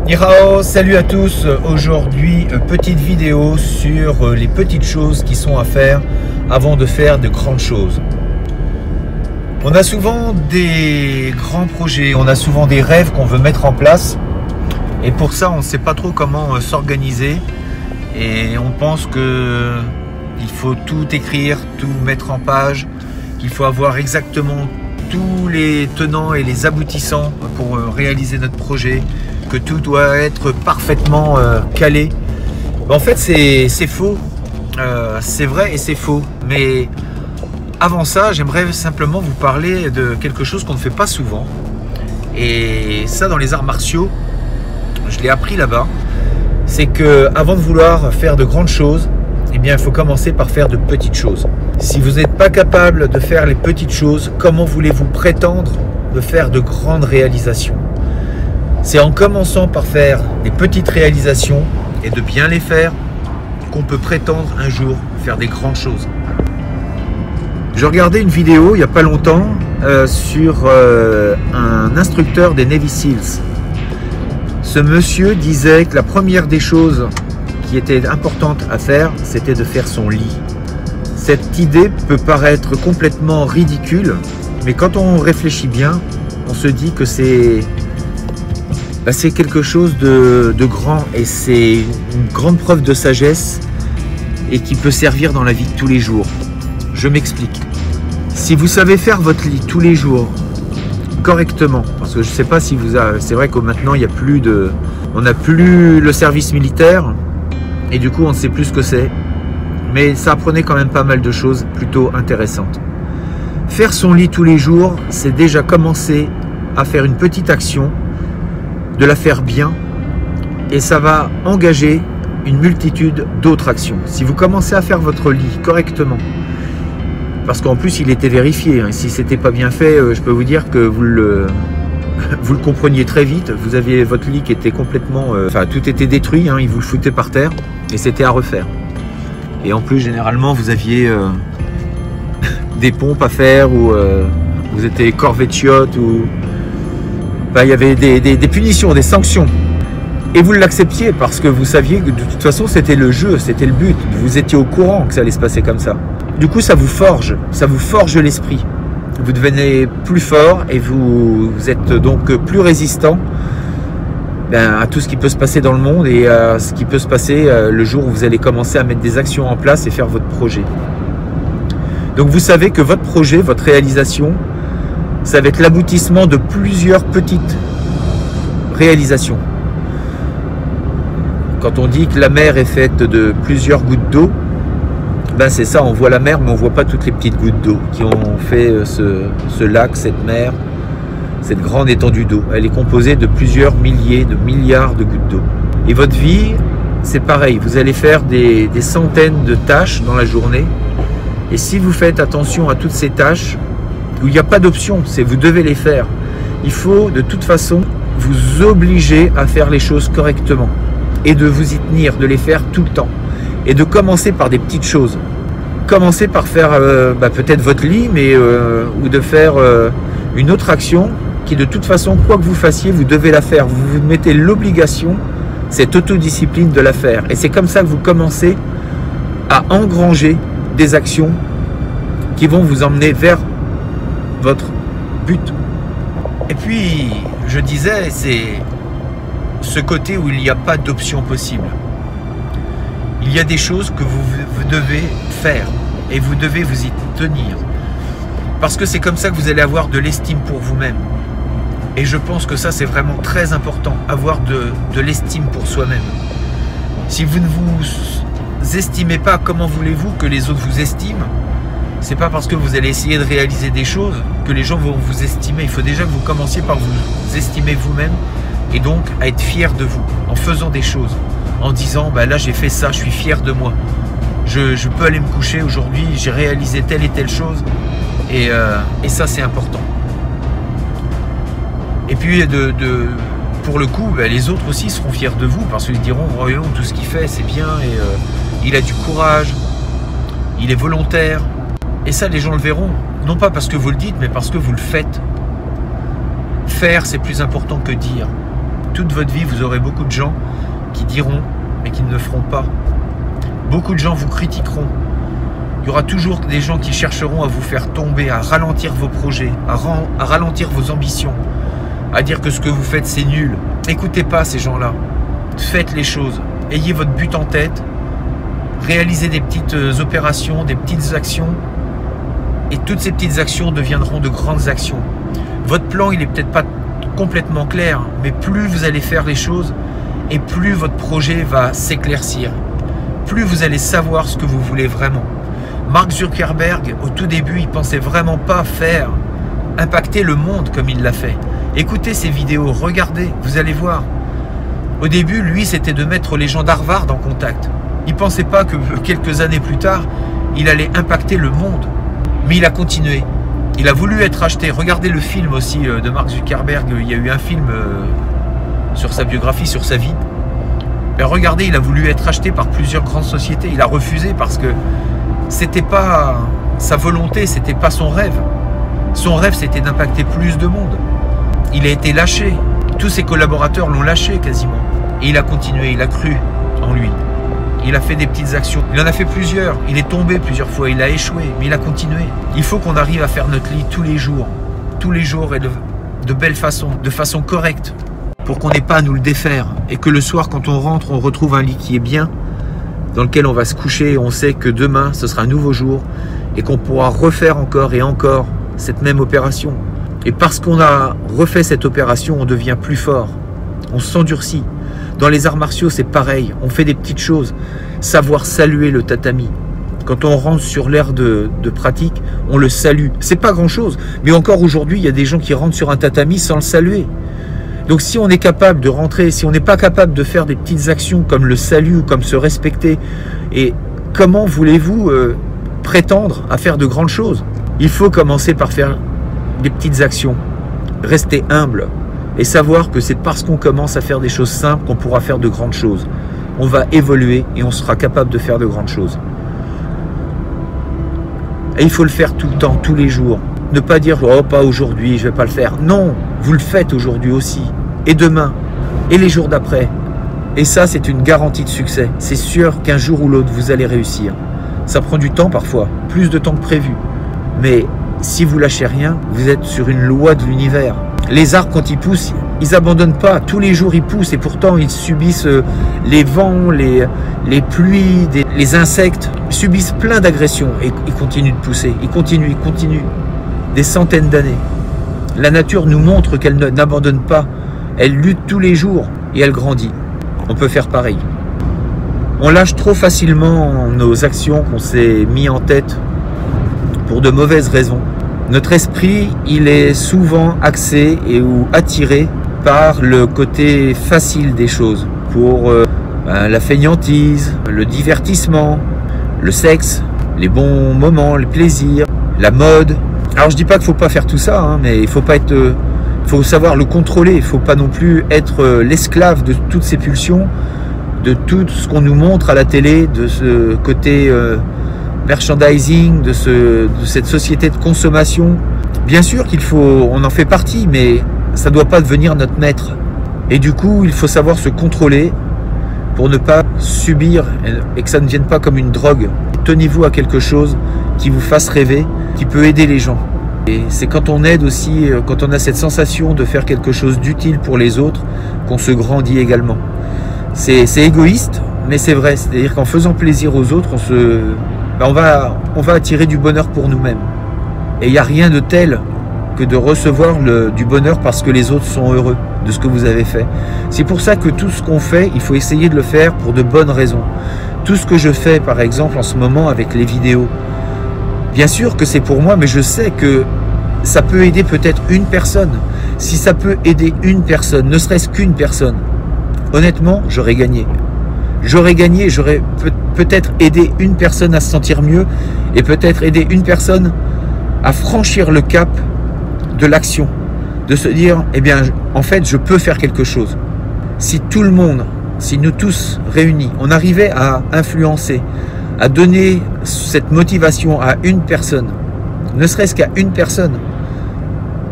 Nihao, salut à tous. Aujourd'hui, petite vidéo sur les petites choses qui sont à faire avant de faire de grandes choses. On a souvent des grands projets, on a souvent des rêves qu'on veut mettre en place et pour ça on ne sait pas trop comment s'organiser et on pense que il faut tout écrire, tout mettre en page, qu'il faut avoir exactement tous les tenants et les aboutissants pour réaliser notre projet, que tout doit être parfaitement calé. En fait c'est faux, c'est vrai et c'est faux, mais avant ça j'aimerais simplement vous parler de quelque chose qu'on ne fait pas souvent, et ça dans les arts martiaux je l'ai appris là-bas. C'est que avant de vouloir faire de grandes choses, eh bien il faut commencer par faire de petites choses. Si vous n'êtes pas capable de faire les petites choses, comment voulez-vous prétendre de faire de grandes réalisations? C'est en commençant par faire des petites réalisations et de bien les faire qu'on peut prétendre un jour faire des grandes choses. Je regardais une vidéo il n'y a pas longtemps sur un instructeur des Navy Seals. Ce monsieur disait que la première des choses qui était importante à faire, c'était de faire son lit. Cette idée peut paraître complètement ridicule, mais quand on réfléchit bien, on se dit que c'est quelque chose de grand, et c'est une grande preuve de sagesse et qui peut servir dans la vie de tous les jours. Je m'explique. Si vous savez faire votre lit tous les jours correctement, parce que je ne sais pas si vous avez, c'est vrai que maintenant il y a plus de, on n'a plus le service militaire et du coup on ne sait plus ce que c'est, mais ça apprenait quand même pas mal de choses plutôt intéressantes. Faire son lit tous les jours, c'est déjà commencer à faire une petite action, de la faire bien, et ça va engager une multitude d'autres actions. Si vous commencez à faire votre lit correctement, parce qu'en plus il était vérifié, hein. Si c'était pas bien fait, je peux vous dire que vous le compreniez très vite. Vous aviez votre lit qui était complètement, enfin tout était détruit, hein. Il vous le foutait par terre et c'était à refaire. Et en plus généralement vous aviez des pompes à faire, ou vous étiez corvée de chiottes, ou il y avait des punitions, des sanctions. Et vous l'acceptiez parce que vous saviez que de toute façon c'était le jeu, c'était le but. Vous étiez au courant que ça allait se passer comme ça. Du coup ça vous forge l'esprit. Vous devenez plus fort et vous êtes donc plus résistant à tout ce qui peut se passer dans le monde et à ce qui peut se passer le jour où vous allez commencer à mettre des actions en place et faire votre projet. Donc vous savez que votre projet, votre réalisation, ça va être l'aboutissement de plusieurs petites réalisations. Quand on dit que la mer est faite de plusieurs gouttes d'eau, ben c'est ça, on voit la mer mais on ne voit pas toutes les petites gouttes d'eau qui ont fait ce lac, cette mer, cette grande étendue d'eau. Elle est composée de plusieurs milliers, de milliards de gouttes d'eau. Et votre vie, c'est pareil, vous allez faire des centaines de tâches dans la journée, et si vous faites attention à toutes ces tâches, où il n'y a pas d'option, c'est vous devez les faire. Il faut de toute façon vous obliger à faire les choses correctement et de vous y tenir, de les faire tout le temps. Et de commencer par des petites choses. Commencez par faire peut-être votre lit, mais ou de faire une autre action qui de toute façon, quoi que vous fassiez, vous devez la faire. Vous vous mettez l'obligation, cette autodiscipline de la faire. Et c'est comme ça que vous commencez à engranger des actions qui vont vous emmener vers votre but. Et puis, je disais, c'est ce côté où il n'y a pas d'option possible. Il y a des choses que vous devez faire et vous devez vous y tenir. Parce que c'est comme ça que vous allez avoir de l'estime pour vous-même. Et je pense que ça c'est vraiment très important, avoir de l'estime pour soi-même. Si vous ne vous estimez pas, comment voulez-vous que les autres vous estiment? C'est pas parce que vous allez essayer de réaliser des choses que les gens vont vous estimer. Il faut déjà que vous commenciez par vous estimer vous-même et donc à être fier de vous en faisant des choses. En disant, bah là j'ai fait ça, je suis fier de moi. Je peux aller me coucher aujourd'hui, j'ai réalisé telle et telle chose. Et ça c'est important. Et puis pour le coup, bah, les autres aussi seront fiers de vous parce qu'ils diront, voyons, tout ce qu'il fait c'est bien, et il a du courage, il est volontaire. Et ça les gens le verront, non pas parce que vous le dites, mais parce que vous le faites. Faire c'est plus important que dire. toute votre vie, vous aurez beaucoup de gens qui diront, mais qui ne le feront pas. Beaucoup de gens vous critiqueront. Il y aura toujours des gens qui chercheront à vous faire tomber, à ralentir vos projets, à ralentir vos ambitions, à dire que ce que vous faites, c'est nul. N'écoutez pas ces gens-là. Faites les choses. Ayez votre but en tête. Réalisez des petites opérations, des petites actions. Et toutes ces petites actions deviendront de grandes actions. Votre plan, il n'est peut-être pas complètement clair, mais plus vous allez faire les choses, et plus votre projet va s'éclaircir. Plus vous allez savoir ce que vous voulez vraiment. Mark Zuckerberg, au tout début, il pensait vraiment pas faire impacter le monde comme il l'a fait. Écoutez ces vidéos, regardez, vous allez voir. Au début, lui, c'était de mettre les gens d'Harvard en contact. Il pensait pas que quelques années plus tard, il allait impacter le monde. Mais il a continué. Il a voulu être acheté. Regardez le film aussi de Mark Zuckerberg. Il y a eu un film sur sa biographie, sur sa vie. Et regardez, il a voulu être acheté par plusieurs grandes sociétés. Il a refusé parce que c'était pas sa volonté, c'était pas son rêve. Son rêve, c'était d'impacter plus de monde. Il a été lâché. Tous ses collaborateurs l'ont lâché quasiment. Et il a continué, il a cru en lui. Il a fait des petites actions. Il en a fait plusieurs. Il est tombé plusieurs fois. Il a échoué, mais il a continué. Il faut qu'on arrive à faire notre lit tous les jours et de belle façon, de façon correcte, pour qu'on n'ait pas à nous le défaire. Et que le soir, quand on rentre, on retrouve un lit qui est bien, dans lequel on va se coucher. Et on sait que demain, ce sera un nouveau jour et qu'on pourra refaire encore et encore cette même opération. Et parce qu'on a refait cette opération, on devient plus fort. On s'endurcit. Dans les arts martiaux, c'est pareil. On fait des petites choses. Savoir saluer le tatami. Quand on rentre sur l'aire de pratique, on le salue. C'est pas grand-chose. Mais encore aujourd'hui, il y a des gens qui rentrent sur un tatami sans le saluer. Donc si on est capable de rentrer, si on n'est pas capable de faire des petites actions comme le salut ou comme se respecter, et comment voulez-vous prétendre à faire de grandes choses? Il faut commencer par faire des petites actions. Rester humble. Et savoir que c'est parce qu'on commence à faire des choses simples qu'on pourra faire de grandes choses. On va évoluer et on sera capable de faire de grandes choses. Et il faut le faire tout le temps, tous les jours. Ne pas dire « Oh, pas aujourd'hui, je ne vais pas le faire ». Non, vous le faites aujourd'hui aussi. Et demain. Et les jours d'après. Et ça, c'est une garantie de succès. C'est sûr qu'un jour ou l'autre, vous allez réussir. Ça prend du temps parfois, plus de temps que prévu. Mais si vous lâchez rien, vous êtes sur une loi de l'univers. Les arbres, quand ils poussent, ils n'abandonnent pas. Tous les jours, ils poussent et pourtant, ils subissent les vents, les pluies, les insectes. Ils subissent plein d'agressions et ils continuent de pousser. Ils continuent. Des centaines d'années. La nature nous montre qu'elle n'abandonne pas. Elle lutte tous les jours et elle grandit. On peut faire pareil. On lâche trop facilement nos actions qu'on s'est mis en tête pour de mauvaises raisons. Notre esprit, il est souvent axé ou attiré par le côté facile des choses, pour la fainéantise, le divertissement, le sexe, les bons moments, les plaisirs, la mode. Alors je dis pas qu'il faut pas faire tout ça, hein, mais il faut pas être, faut savoir le contrôler. Il faut pas non plus être l'esclave de toutes ces pulsions, de tout ce qu'on nous montre à la télé, de ce côté merchandising, de cette société de consommation. Bien sûr qu'il faut, on en fait partie, mais ça ne doit pas devenir notre maître. Et du coup, il faut savoir se contrôler pour ne pas subir et que ça ne vienne pas comme une drogue. Tenez-vous à quelque chose qui vous fasse rêver, qui peut aider les gens. Et c'est quand on aide aussi, quand on a cette sensation de faire quelque chose d'utile pour les autres, qu'on se grandit également. C'est égoïste, mais c'est vrai. C'est-à-dire qu'en faisant plaisir aux autres, on va attirer du bonheur pour nous-mêmes. Et il n'y a rien de tel que de recevoir du bonheur parce que les autres sont heureux de ce que vous avez fait. C'est pour ça que tout ce qu'on fait, il faut essayer de le faire pour de bonnes raisons. Tout ce que je fais, par exemple, en ce moment avec les vidéos, bien sûr que c'est pour moi, mais je sais que ça peut aider peut-être une personne. Si ça peut aider une personne, ne serait-ce qu'une personne, honnêtement, j'aurais gagné. J'aurais gagné, j'aurais peut-être aidé une personne à se sentir mieux et peut-être aidé une personne à franchir le cap de l'action, de se dire, eh bien, en fait, je peux faire quelque chose. Si tout le monde, si nous tous réunis, on arrivait à influencer, à donner cette motivation à une personne, ne serait-ce qu'à une personne,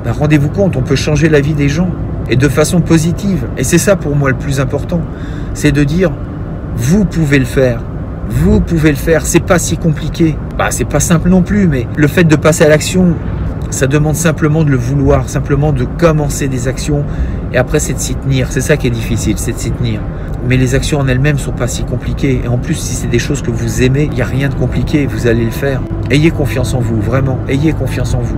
ben rendez-vous compte, on peut changer la vie des gens. et de façon positive. Et c'est ça pour moi le plus important, c'est de dire vous pouvez le faire. Vous pouvez le faire, c'est pas si compliqué. Bah, c'est pas simple non plus, mais le fait de passer à l'action, ça demande simplement de le vouloir, simplement de commencer des actions. Et après, c'est de s'y tenir. C'est ça qui est difficile, c'est de s'y tenir. Mais les actions en elles-mêmes ne sont pas si compliquées. Et en plus, si c'est des choses que vous aimez, il n'y a rien de compliqué, vous allez le faire. Ayez confiance en vous, vraiment, ayez confiance en vous.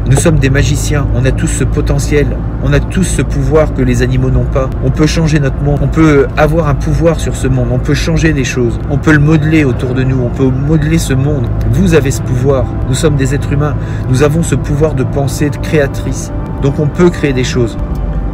Nous sommes des magiciens, on a tous ce potentiel, on a tous ce pouvoir que les animaux n'ont pas. On peut changer notre monde, on peut avoir un pouvoir sur ce monde, on peut changer des choses, on peut le modeler autour de nous, on peut modeler ce monde. Vous avez ce pouvoir, nous sommes des êtres humains, nous avons ce pouvoir de pensée, de créatrice. Donc on peut créer des choses.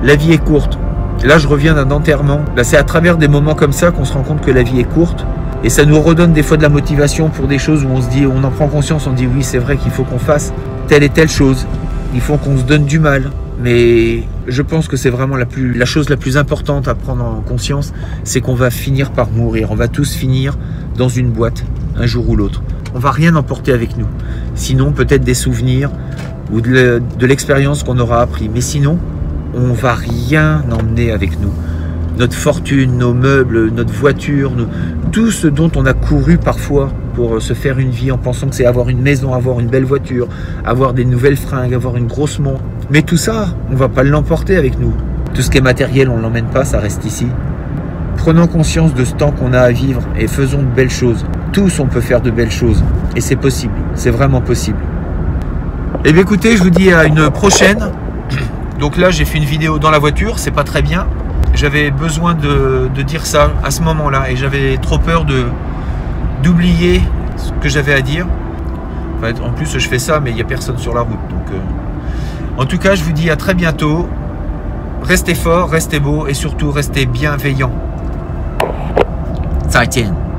La vie est courte. Là, je reviens d'un enterrement. Là, c'est à travers des moments comme ça qu'on se rend compte que la vie est courte. Et ça nous redonne des fois de la motivation pour des choses où on se dit, on en prend conscience, on dit oui, c'est vrai qu'il faut qu'on fasse telle et telle chose. Il faut qu'on se donne du mal. Mais je pense que c'est vraiment la chose la plus importante à prendre en conscience, c'est qu'on va finir par mourir. On va tous finir dans une boîte, un jour ou l'autre. On va rien emporter avec nous. Sinon, peut-être des souvenirs ou de l'expérience qu'on aura appris. Mais sinon, on va rien emmener avec nous. Notre fortune, nos meubles, notre voiture, tout ce dont on a couru parfois pour se faire une vie en pensant que c'est avoir une maison, avoir une belle voiture, avoir des nouvelles fringues, avoir une grosse montre. Mais tout ça, on ne va pas l'emporter avec nous. Tout ce qui est matériel, on ne l'emmène pas, ça reste ici. Prenons conscience de ce temps qu'on a à vivre et faisons de belles choses. Tous, on peut faire de belles choses. Et c'est possible, c'est vraiment possible. Eh bien écoutez, je vous dis à une prochaine. Donc là, j'ai fait une vidéo dans la voiture, c'est pas très bien. J'avais besoin de dire ça à ce moment-là et j'avais trop peur d'oublier ce que j'avais à dire. Enfin, en plus, je fais ça, mais il n'y a personne sur la route. Donc, en tout cas, je vous dis à très bientôt. Restez forts, restez beaux et surtout restez bienveillants. 再见。